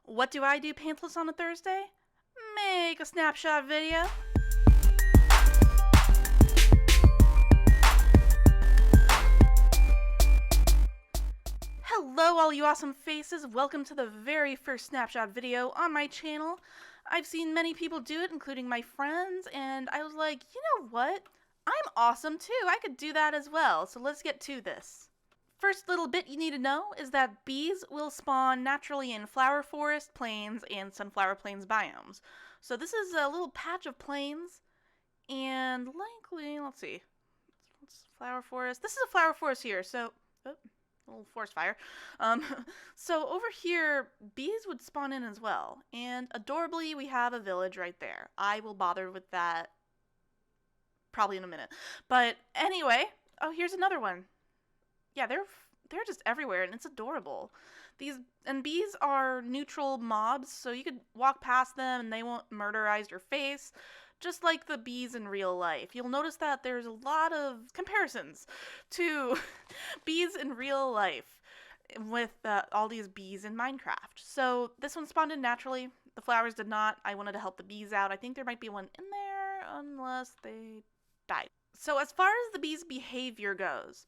What do I do pantsless on a Thursday? Make a snapshot video. Hello all you awesome faces, welcome to the very first snapshot video on my channel. I've seen many people do it, including my friends, and I was like, you know what? I'm awesome too, I could do that as well, so let's get to this. First little bit you need to know is that bees will spawn naturally in flower forest, plains, and sunflower plains biomes. So this is a little patch of plains, and likely, let's see, it's flower forest. This is a flower forest here, so, oh, a little forest fire. So over here, bees would spawn in as well, and adorably, we have a village right there. I will bother with that probably in a minute. But anyway, oh, here's another one. Yeah, they're just everywhere, and it's adorable. Bees are neutral mobs, so you could walk past them and they won't murderize your face, just like the bees in real life. You'll notice that there's a lot of comparisons to bees in real life with all these bees in Minecraft. So this one spawned in naturally. The flowers did not. I wanted to help the bees out. I think there might be one in there, unless they died. So as far as the bees' behavior goes,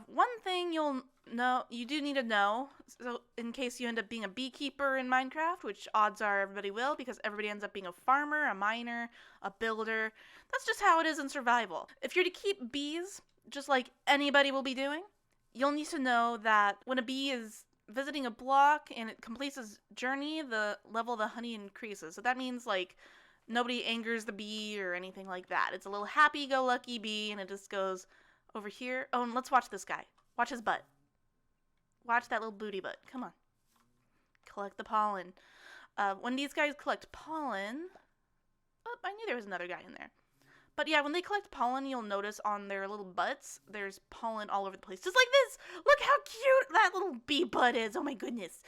one thing you do need to know, so in case you end up being a beekeeper in Minecraft, which odds are everybody will, because everybody ends up being a farmer, a miner, a builder. That's just how it is in survival. If you're to keep bees, just like anybody will be doing, you'll need to know that when a bee is visiting a block and it completes its journey, the level of the honey increases. So that means, like, nobody angers the bee or anything like that. It's a little happy-go-lucky bee, and it just goes over here. Oh, and let's watch this guy. Watch his butt. Watch that little booty butt. Come on. Collect the pollen. When these guys collect pollen... Oh, I knew there was another guy in there. But yeah, when they collect pollen, you'll notice on their little butts, there's pollen all over the place. Just like this! Look how cute that little bee butt is! Oh my goodness.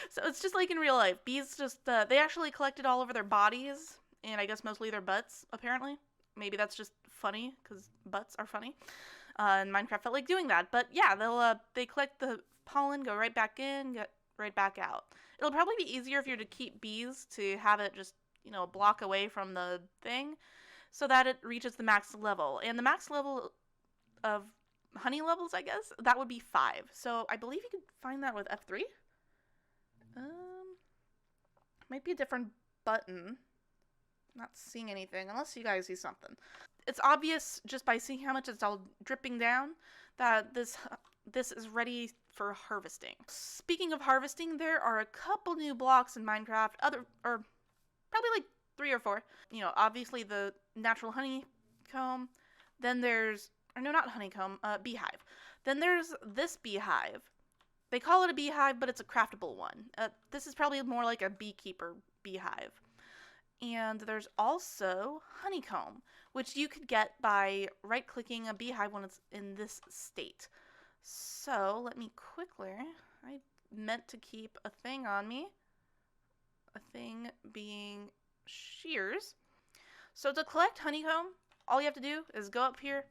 So it's just like in real life. Bees just, they actually collect it all over their bodies, and I guess mostly their butts, apparently. Maybe that's just funny, because butts are funny. And Minecraft felt like doing that. But yeah, they collect the pollen, go right back in, get right back out. It'll probably be easier if you're to keep bees to have it just, a block away from the thing, so that it reaches the max level. And the max level of honey levels, I guess, that would be 5. So I believe you could find that with F3. Might be a different button. Not seeing anything, unless you guys see something. It's obvious just by seeing how much it's all dripping down that this is ready for harvesting. Speaking of harvesting, there are a couple new blocks in Minecraft, probably like 3 or 4. Obviously the natural honeycomb. Then there's, not honeycomb, beehive. Then there's this beehive. They call it a beehive, but it's a craftable one. This is probably more like a beekeeper beehive. And there's also honeycomb, which you could get by right-clicking a beehive when it's in this state. So let me quickly, I meant to keep a thing on me, a thing being shears. So to collect honeycomb, all you have to do is go up here,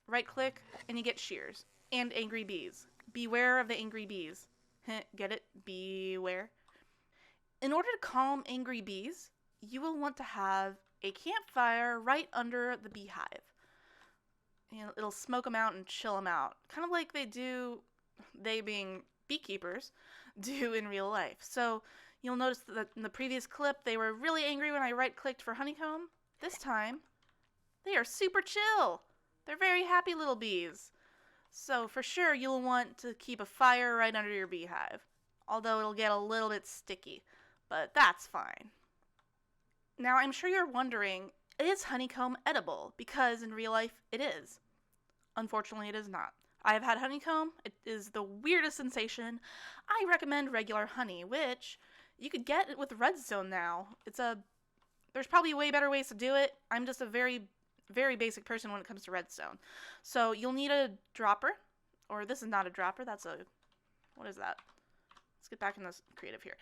right-click, and you get shears. And angry bees. Beware of the angry bees. Get it? Beware. In order to calm angry bees, you will want to have a campfire right under the beehive. It'll smoke them out and chill them out. Kind of like they being beekeepers, do in real life. So you'll notice that in the previous clip, they were really angry when I right-clicked for honeycomb. This time, they are super chill. They're very happy little bees. So for sure, you'll want to keep a fire right under your beehive. Although it'll get a little bit sticky, but that's fine. Now, I'm sure you're wondering, is honeycomb edible? Because in real life, it is. Unfortunately, it is not. I have had honeycomb. It is the weirdest sensation. I recommend regular honey, which you could get with redstone now. There's probably way better ways to do it. I'm just a very, very basic person when it comes to redstone. So you'll need a dropper, or this is not a dropper. What is that? Let's get back in this creative here.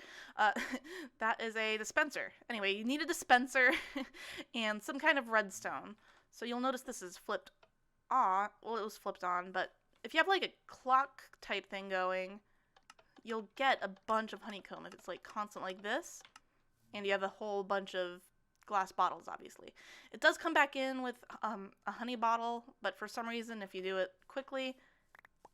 That is a dispenser. Anyway, you need a dispenser and some kind of redstone. So you'll notice this is flipped on. Well, it was flipped on, but if you have like a clock type thing going, you'll get a bunch of honeycomb if it's like constant like this, and you have a whole bunch of glass bottles, obviously. It does come back in with a honey bottle, but for some reason, if you do it quickly,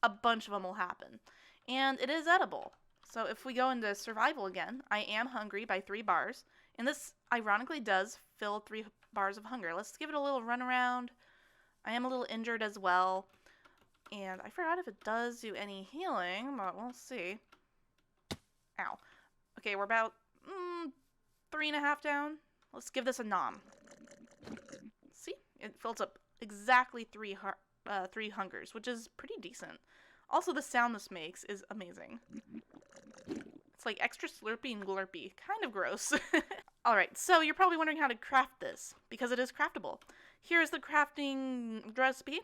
a bunch of them will happen. And it is edible. So if we go into survival again, I am hungry by 3 bars, and this ironically does fill 3 bars of hunger. Let's give it a little run around. I am a little injured as well, and I forgot if it does do any healing, but we'll see. Ow. Okay, we're about 3.5 down. Let's give this a nom. See? It fills up exactly 3 hungers, which is pretty decent. Also, the sound this makes is amazing. It's like extra slurpy and glurpy. Kind of gross. Alright, so you're probably wondering how to craft this, because it is craftable. Here's the crafting recipe,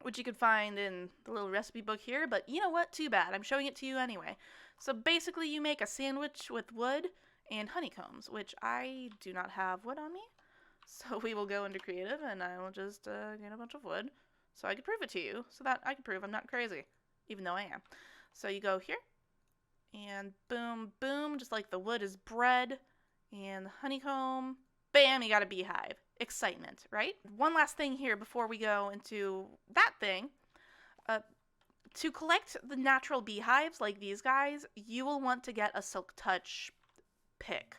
which you could find in the little recipe book here, but you know what? Too bad. I'm showing it to you anyway. So basically, you make a sandwich with wood and honeycombs, which I do not have wood on me. So we will go into creative, and I will just get a bunch of wood so I can prove it to you, so that I can prove I'm not crazy, even though I am. So you go here, and boom, boom, just like the wood is bread, and honeycomb, bam, you got a beehive. Excitement, right? One last thing here before we go into that thing. To collect the natural beehives like these guys, you will want to get a Silk Touch pick,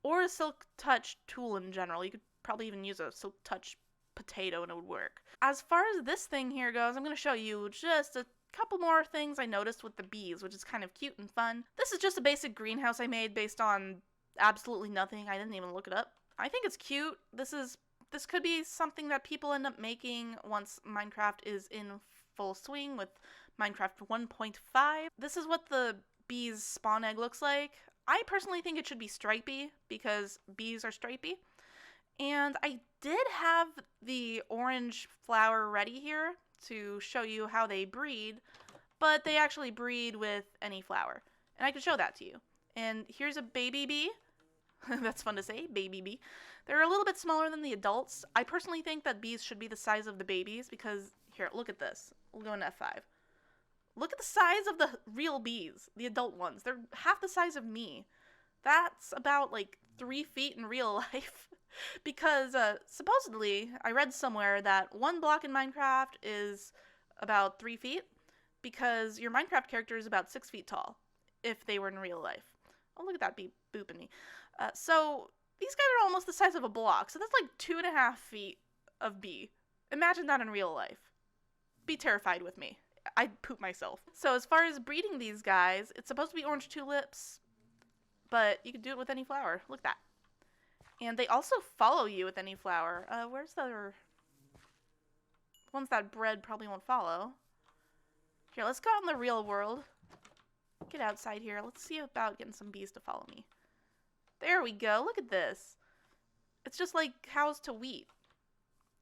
or a Silk Touch tool in general. You could probably even use a Silk Touch potato and it would work. As far as this thing here goes, I'm going to show you just a couple more things I noticed with the bees, which is kind of cute and fun. This is just a basic greenhouse I made based on absolutely nothing. I didn't even look it up. I think it's cute. This could be something that people end up making once Minecraft is in full swing with Minecraft 1.5. This is what the bees' spawn egg looks like. I personally think it should be stripy because bees are stripy. And I did have the orange flower ready here to show you how they breed, but they actually breed with any flower. And I can show that to you. And here's a baby bee. That's fun to say, baby bee. They're a little bit smaller than the adults. I personally think that bees should be the size of the babies because, here, look at this. We'll go into F5. Look at the size of the real bees, the adult ones. They're half the size of me. That's about like 3 feet in real life. Because supposedly, I read somewhere that 1 block in Minecraft is about 3 feet because your Minecraft character is about 6 feet tall if they were in real life. Oh, look at that bee booping me. So these guys are almost the size of a block. So that's like 2.5 feet of bee. Imagine that in real life. Be terrified with me. I'd poop myself. So as far as breeding these guys, it's supposed to be orange tulips, but you can do it with any flower. Look at that. And they also follow you with any flower. Where's the other ones that bread probably won't follow? Here, let's go out in the real world. Get outside here. Let's see about getting some bees to follow me. There we go. Look at this. It's just like cows to wheat.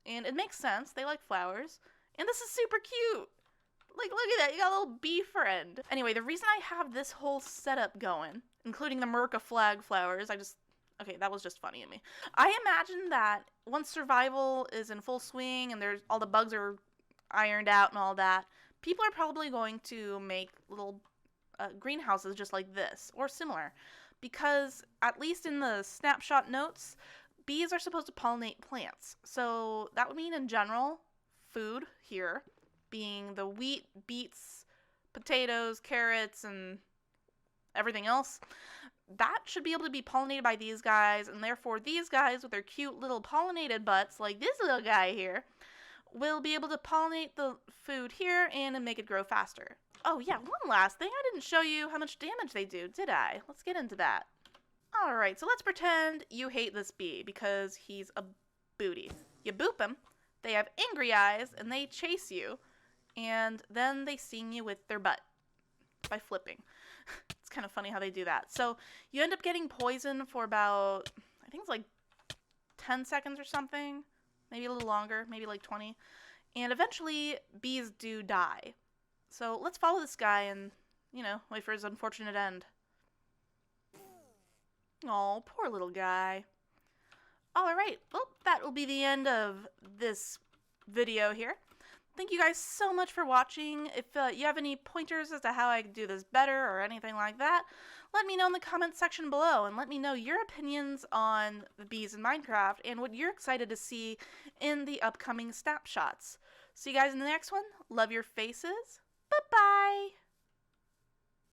And it makes sense. They like flowers. And this is super cute. Like, look at that. You got a little bee friend. Anyway, the reason I have this whole setup going, including the Merca flag flowers, okay, that was just funny to me. I imagine that once survival is in full swing and all the bugs are ironed out and all that, people are probably going to make little greenhouses just like this or similar. Because, at least in the snapshot notes, bees are supposed to pollinate plants. So that would mean, in general, food here being the wheat, beets, potatoes, carrots, and everything else, that should be able to be pollinated by these guys, and therefore these guys with their cute little pollinated butts, like this little guy here, will be able to pollinate the food here and make it grow faster. Oh yeah, one last thing. I didn't show you how much damage they do, did I? Let's get into that. Alright, so let's pretend you hate this bee because he's a booty. You boop him, they have angry eyes, and they chase you, and then they sting you with their butt by flipping. It's kind of funny how they do that. So you end up getting poison for about, I think it's like 10 seconds or something, maybe a little longer, maybe like 20, and eventually bees do die. So let's follow this guy and, wait for his unfortunate end. Oh, poor little guy. Alright, well, that will be the end of this video here. Thank you guys so much for watching. If you have any pointers as to how I can do this better or anything like that, let me know in the comments section below, and let me know your opinions on the bees in Minecraft and what you're excited to see in the upcoming snapshots. See you guys in the next one. Love your faces. Bye-bye.